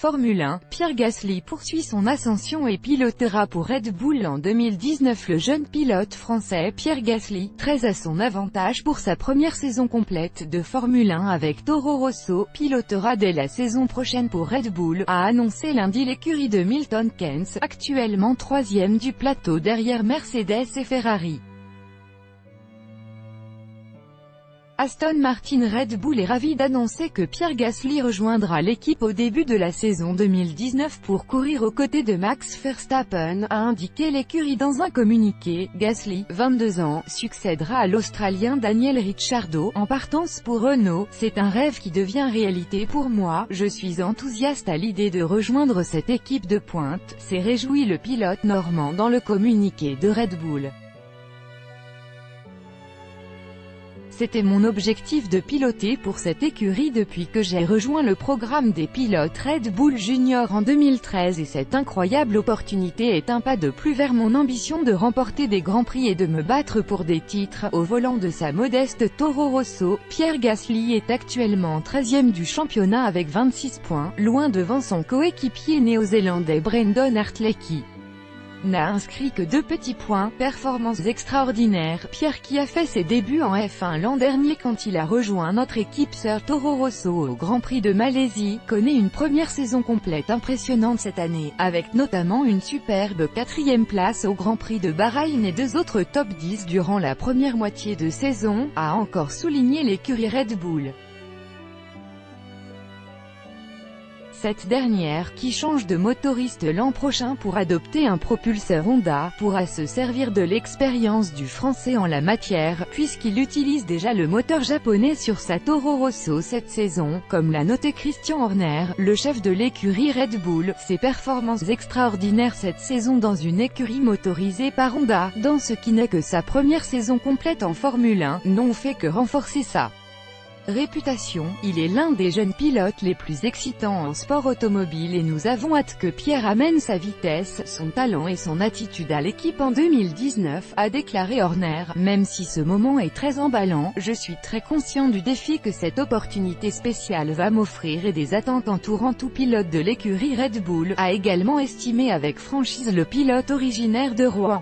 Formule 1, Pierre Gasly poursuit son ascension et pilotera pour Red Bull en 2019. Le jeune pilote français Pierre Gasly, très à son avantage pour sa première saison complète de Formule 1 avec Toro Rosso, pilotera dès la saison prochaine pour Red Bull, a annoncé lundi l'écurie de Milton Keynes, actuellement troisième du plateau derrière Mercedes et Ferrari. Aston Martin. Red Bull est ravi d'annoncer que Pierre Gasly rejoindra l'équipe au début de la saison 2019 pour courir aux côtés de Max Verstappen, a indiqué l'écurie dans un communiqué. Gasly, 22 ans, succédera à l'Australien Daniel Ricciardo, en partance pour Renault. C'est un rêve qui devient réalité pour moi, je suis enthousiaste à l'idée de rejoindre cette équipe de pointe, s'est réjoui le pilote normand dans le communiqué de Red Bull. C'était mon objectif de piloter pour cette écurie depuis que j'ai rejoint le programme des pilotes Red Bull Junior en 2013 et cette incroyable opportunité est un pas de plus vers mon ambition de remporter des grands prix et de me battre pour des titres. Au volant de sa modeste Toro Rosso, Pierre Gasly est actuellement 13e du championnat avec 26 points, loin devant son coéquipier néo-zélandais Brendon Hartley qui n'a inscrit que 2 petits points. Performance extraordinaire. Pierre, qui a fait ses débuts en F1 l'an dernier quand il a rejoint notre équipe sœur Toro Rosso au Grand Prix de Malaisie, connaît une première saison complète impressionnante cette année, avec notamment une superbe 4e place au Grand Prix de Bahreïn et 2 autres top 10 durant la première moitié de saison, a encore souligné l'écurie Red Bull. Cette dernière, qui change de motoriste l'an prochain pour adopter un propulseur Honda, pourra se servir de l'expérience du français en la matière, puisqu'il utilise déjà le moteur japonais sur sa Toro Rosso cette saison, comme l'a noté Christian Horner, le chef de l'écurie Red Bull. Ses performances extraordinaires cette saison dans une écurie motorisée par Honda, dans ce qui n'est que sa première saison complète en Formule 1, n'ont fait que renforcer ça. Réputation. Il est l'un des jeunes pilotes les plus excitants en sport automobile et nous avons hâte que Pierre amène sa vitesse, son talent et son attitude à l'équipe en 2019, a déclaré Horner. Même si ce moment est très emballant, je suis très conscient du défi que cette opportunité spéciale va m'offrir et des attentes entourant tout pilote de l'écurie Red Bull, a également estimé avec franchise le pilote originaire de Rouen.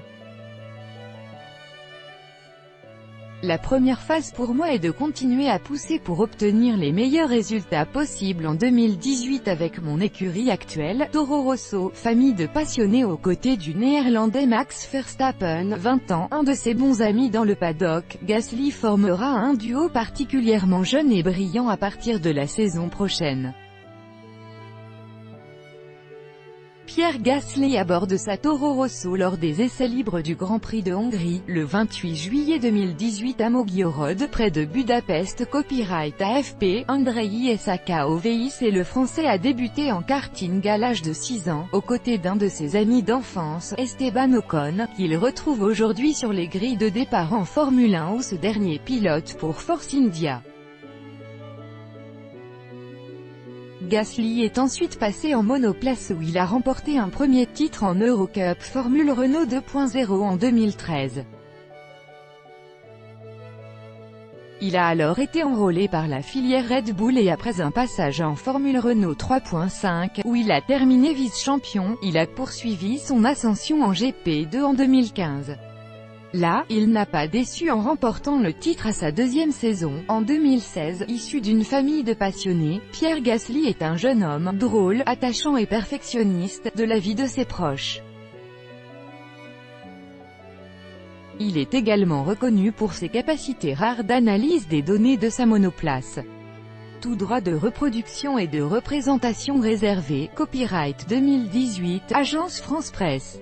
La première phase pour moi est de continuer à pousser pour obtenir les meilleurs résultats possibles en 2018 avec mon écurie actuelle, Toro Rosso, famille de passionnés aux côtés du néerlandais Max Verstappen, 20 ans, un de ses bons amis dans le paddock. Gasly formera un duo particulièrement jeune et brillant à partir de la saison prochaine. Pierre Gasly aborde sa Toro Rosso lors des essais libres du Grand Prix de Hongrie, le 28 juillet 2018 à Magyaród, près de Budapest. Copyright AFP, Andrei Sakhaovic et le Français a débuté en karting à l'âge de 6 ans, aux côtés d'un de ses amis d'enfance, Esteban Ocon, qu'il retrouve aujourd'hui sur les grilles de départ en Formule 1 où ce dernier pilote pour Force India. Gasly est ensuite passé en monoplace où il a remporté un premier titre en Eurocup Formule Renault 2.0 en 2013. Il a alors été enrôlé par la filière Red Bull et après un passage en Formule Renault 3.5, où il a terminé vice-champion, il a poursuivi son ascension en GP2 en 2015. Là, il n'a pas déçu en remportant le titre à sa 2e saison. En 2016, issu d'une famille de passionnés, Pierre Gasly est un jeune homme, drôle, attachant et perfectionniste, de l'avis de ses proches. Il est également reconnu pour ses capacités rares d'analyse des données de sa monoplace. Tout droit de reproduction et de représentation réservé. Copyright 2018, Agence France Presse.